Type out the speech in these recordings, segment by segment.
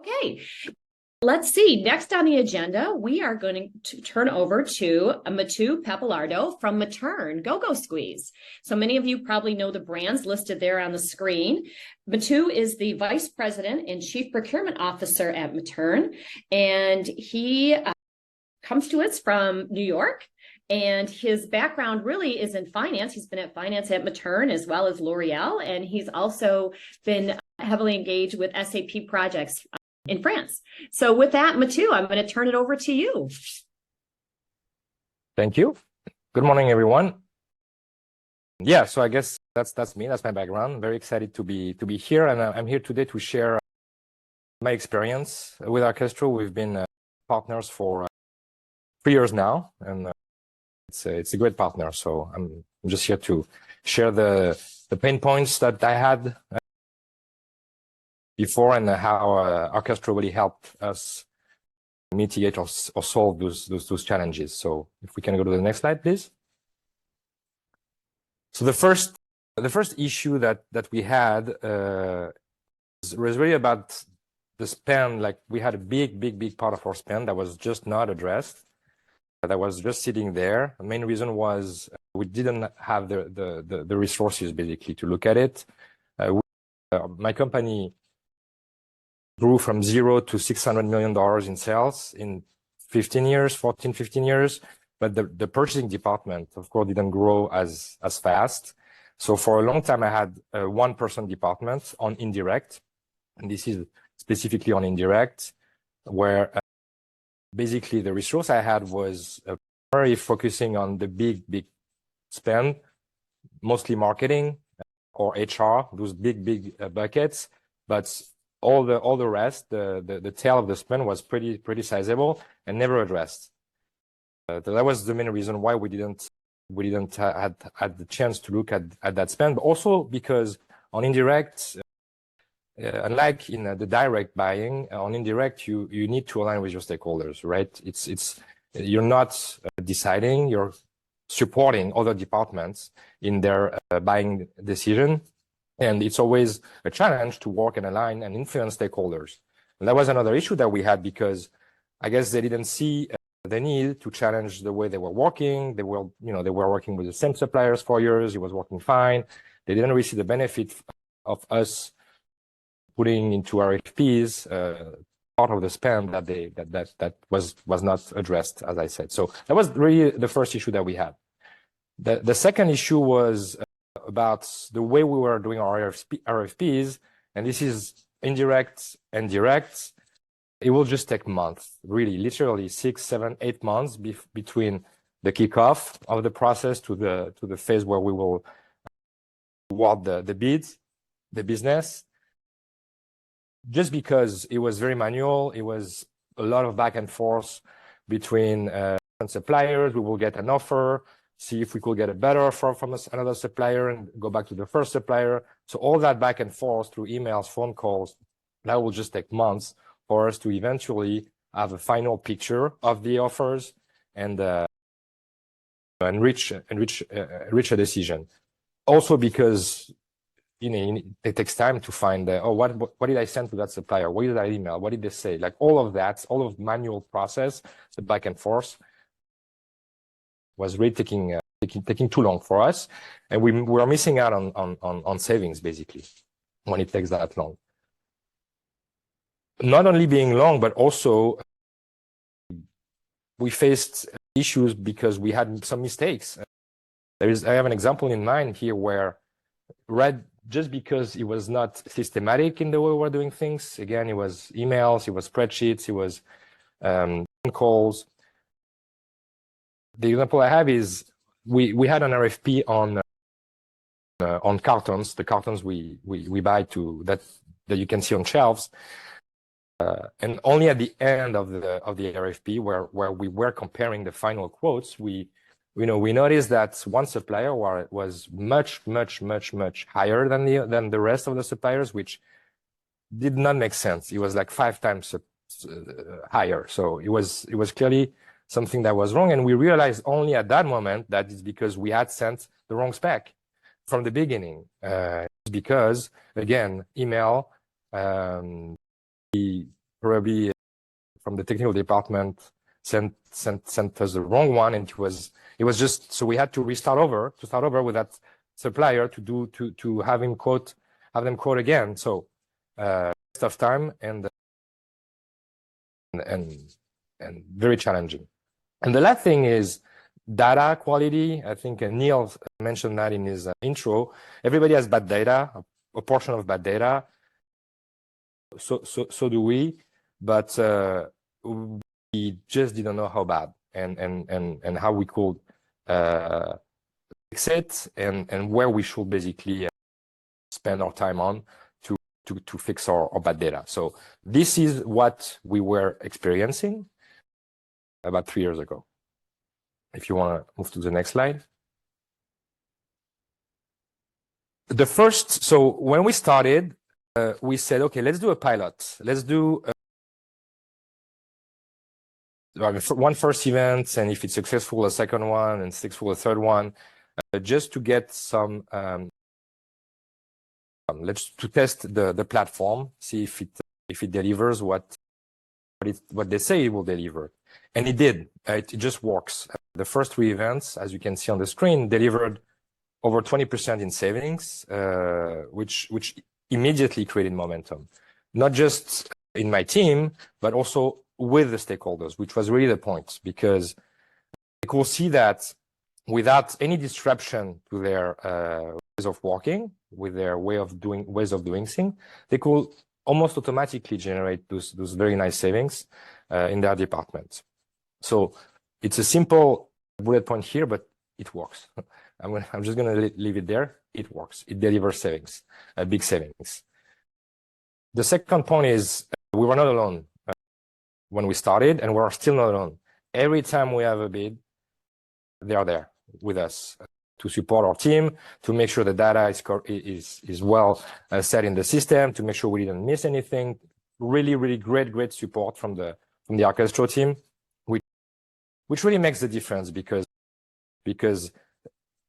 Okay, let's see. Next on the agenda, we are going to turn over to Mathieu Peppalardo from Materne, Go-Go Squeeze. So many of you probably know the brands listed there on the screen. Mathieu is the Vice President and Chief Procurement Officer at Materne, and he comes to us from New York. And his background really is in finance. He's been at finance at Materne as well as L'Oreal, and he's also been heavily engaged with SAP projects in France. So with that, Mathieu, I'm going to turn it over to you. Thank you. Good morning, everyone. Yeah, so I guess that's me. That's my background. Very excited to be here, and I'm here today to share my experience with Arkestro. We've been partners for 3 years now, and it's a great partner. So I'm just here to share the pain points that I had before and how Arkestro really helped us mitigate or solve those challenges. So if we can go to the next slide, please. So the first issue that we had was really about the spend. Like, we had a big part of our spend that was just not addressed, that was just sitting there. The main reason was we didn't have the resources basically to look at it. My company grew from 0 to $600 million in sales in 15 years, but the purchasing department, of course, didn't grow as fast. So for a long time, I had a one-person department on indirect, and this is specifically on indirect, where basically the resource I had was very focusing on the big spend, mostly marketing or HR, those big buckets, but all the rest, the tail of the spend was pretty sizable and never addressed. That was the main reason why we didn't had the chance to look at that spend, but also because on indirect, unlike in the direct buying, on indirect you need to align with your stakeholders, right? You're not deciding, you're supporting other departments in their buying decision. And it's always a challenge to work and align and influence stakeholders. And that was another issue that we had, because I guess they didn't see the need to challenge the way they were working. They were working with the same suppliers for years. It was working fine. They didn't really see the benefit of us putting into RFPs part of the spend that was not addressed, as I said. So that was really the first issue that we had. The second issue was about the way we were doing our RFPs, and this is indirect and direct. It will just take months, really, literally 6, 7, 8 months between the kickoff of the process to the phase where we will award the bids, the business. Just because it was very manual, it was a lot of back and forth between suppliers. We will get an offer, see if we could get a better offer from another supplier and go back to the first supplier. So all that back and forth through emails, phone calls, that will just take months for us to eventually have a final picture of the offers and reach a decision. Also because it takes time to find what did I send to that supplier? What did I email? What did they say? Like all of that, all of manual process, the back and forth, was really taking too long for us, and we were missing out on savings basically when it takes that long. Not only being long, but also we faced issues because we had some mistakes. I have an example in mind here where just because it was not systematic in the way we're doing things. Again, it was emails, it was spreadsheets, it was phone calls. The example I have is we had an RFP on cartons, the cartons we buy that you can see on shelves, and only at the end of the RFP where we were comparing the final quotes, we noticed that one supplier was much higher than the rest of the suppliers, which did not make sense. It was like 5 times higher. So it was clearly something that was wrong, and we realized only at that moment that it's because we had sent the wrong spec from the beginning. Because again, email, probably from the technical department sent us the wrong one, and it was just, so we had to start over with that supplier to have them quote again. So waste of time and very challenging. And the last thing is data quality. I think Neil mentioned that in his intro. Everybody has bad data, a portion of bad data. So do we, but we just didn't know how bad and how we could fix it and where we should basically spend our time on to fix our bad data. So this is what we were experiencing about 3 years ago. If you want to move to the next slide. So when we started, we said, okay, let's do a pilot. Let's do one first event, and if it's successful, a second one, and successful, a third one, just to get some, to test the platform, see if it delivers what they say it will deliver. And it did. It just works. The first 3 events, as you can see on the screen, delivered over 20% in savings, which immediately created momentum, not just in my team, but also with the stakeholders, which was really the point, because they could see that without any disruption to their ways of working, with their ways of doing things, they could almost automatically generate those very nice savings in their department. So it's a simple bullet point here, but it works. I'm just going to leave it there. It works. It delivers savings, big savings. The second point is we were not alone when we started, and we're still not alone. Every time we have a bid, they are there with us to support our team, to make sure the data is well set in the system, to make sure we didn't miss anything. Really, really great support from the Arkestro team, which really makes the difference, because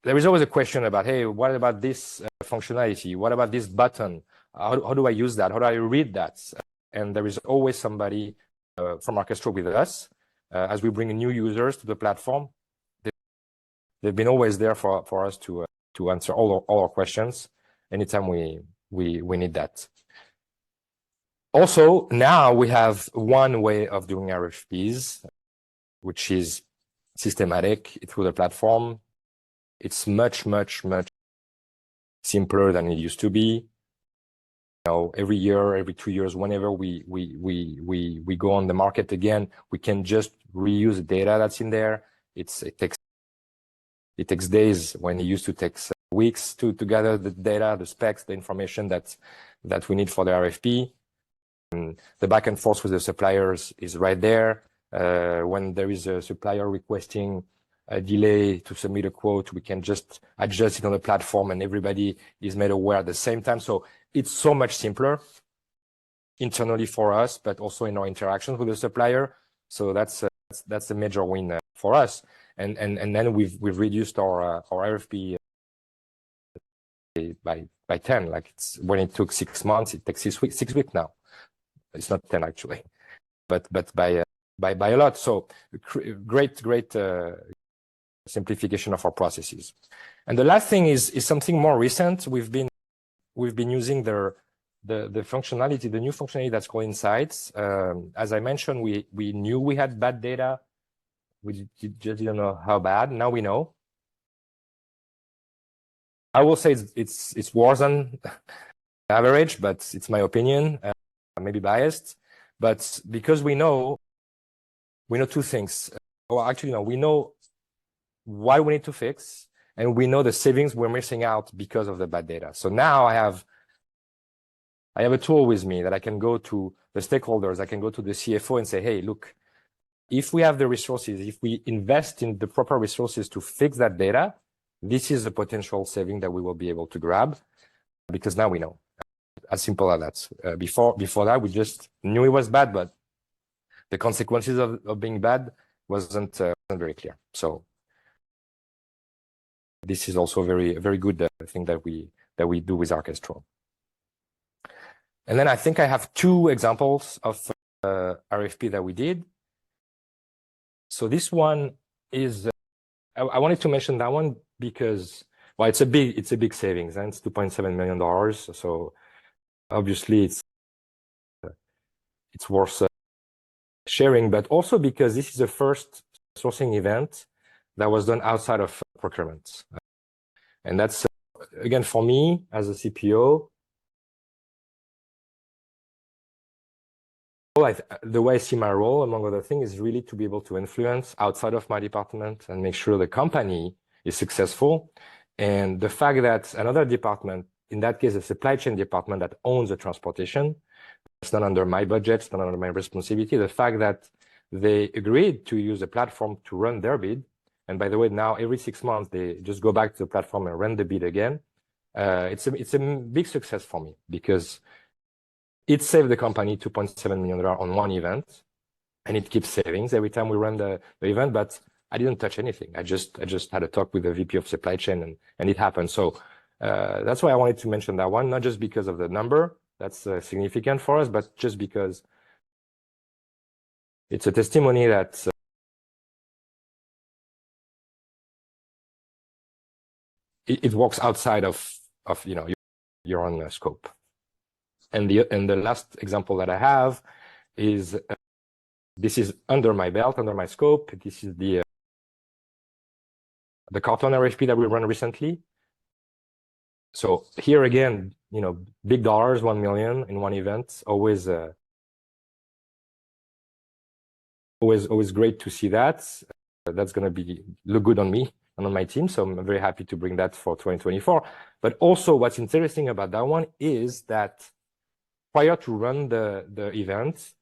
there is always a question about, hey, what about this functionality? What about this button? How do I use that? How do I read that? And there is always somebody from Arkestro with us as we bring new users to the platform. They've been always there for us to answer all our questions anytime we need that. Also, now we have one way of doing RFPs, which is systematic through the platform. It's much simpler than it used to be. You know, every year, every 2 years, whenever we go on the market again, we can just reuse the data that's in there. It takes days when it used to take weeks to gather the data, the specs, the information that we need for the RFP. And the back and forth with the suppliers is right there. When there is a supplier requesting a delay to submit a quote, we can just adjust it on the platform and everybody is made aware at the same time. So it's so much simpler internally for us, but also in our interactions with the supplier. So that's a major win for us. And then we've reduced our RFP by 10. Like when it took 6 months, it takes 6 weeks now. It's not 10 actually, but by a lot. So great simplification of our processes. And the last thing is something more recent. We've been using the functionality, the new functionality that's called Insights. As I mentioned, we knew we had bad data. We just didn't know how bad. Now we know. I will say it's worse than average, but it's my opinion. Maybe biased, but because we know 2 things. Well, actually, no, we know what we need to fix, and we know the savings we're missing out because of the bad data. So now I have a tool with me that I can go to the stakeholders. I can go to the CFO and say, hey, look, if we have the resources, if we invest in the proper resources to fix that data, this is a potential saving that we will be able to grab, because now we know. As simple as that. Before that, we just knew it was bad, but the consequences of being bad wasn't very clear. So this is also a very good thing that we do with Arkestro. And then I think I have 2 examples of RFP that we did. So this one is, I wanted to mention that one because, well, it's a big savings, and it's $2.7 million. So obviously it's worth sharing, but also because this is the first sourcing event that was done outside of procurement. And that's, again, for me as a CPO, the way I see my role, among other things, is really to be able to influence outside of my department and make sure the company is successful. And the fact that another department, in that case, the supply chain department that owns the transportation, it's not under my budget, it's not under my responsibility. The fact that they agreed to use the platform to run their bid, and by the way, now every 6 months, they just go back to the platform and run the bid again. It's a big success for me because it saved the company $2.7 million on one event, and it keeps savings every time we run the event. But I didn't touch anything. I just had a talk with the VP of supply chain, and it happened. So that's why I wanted to mention that one, not just because of the number that's significant for us, but just because it's a testimony that it works outside of your own scope. And the last example that I have is this is under my belt, under my scope. This is the carton RFP that we run recently. So here again, big dollars, 1 million in one event, always great to see that. That's going to look good on me and on my team. So I'm very happy to bring that for 2024. But also what's interesting about that one is that prior to run the event,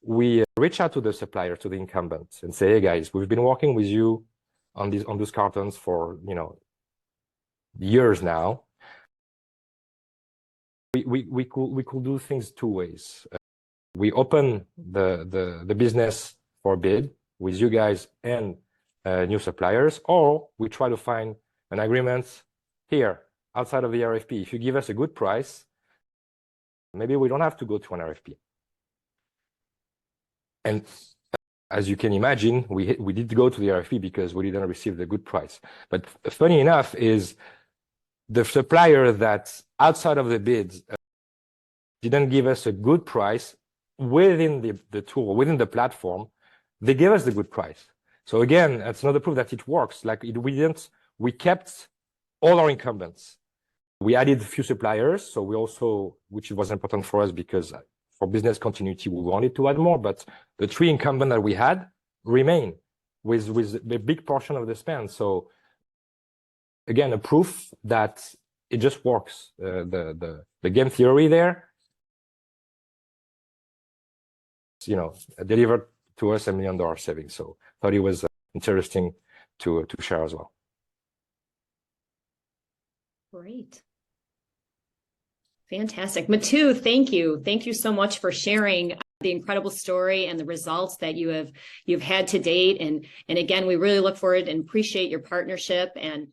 we reach out to the supplier, to the incumbent, and say, hey guys, we've been working with you on those cartons for years now. We could do things two ways. We open the business for bid with you guys and new suppliers, or we try to find an agreement here outside of the RFP. If you give us a good price, maybe we don't have to go to an RFP. And as you can imagine, we did go to the RFP because we didn't receive the good price. But funny enough is the supplier that outside of the bids didn't give us a good price within the tool, within the platform, they gave us the good price. So again, that's another proof that it works. Like we kept all our incumbents. We added a few suppliers, so we also, which was important for us because for business continuity, we wanted to add more, but the 3 incumbents that we had remain with a big portion of the spend. So again, a proof that it just works. The game theory there, delivered to us $1 million savings. So thought it was interesting to share as well. Great. Fantastic. Mathieu, thank you. Thank you so much for sharing the incredible story and the results that you've had to date. And again, we really look forward and appreciate your partnership. And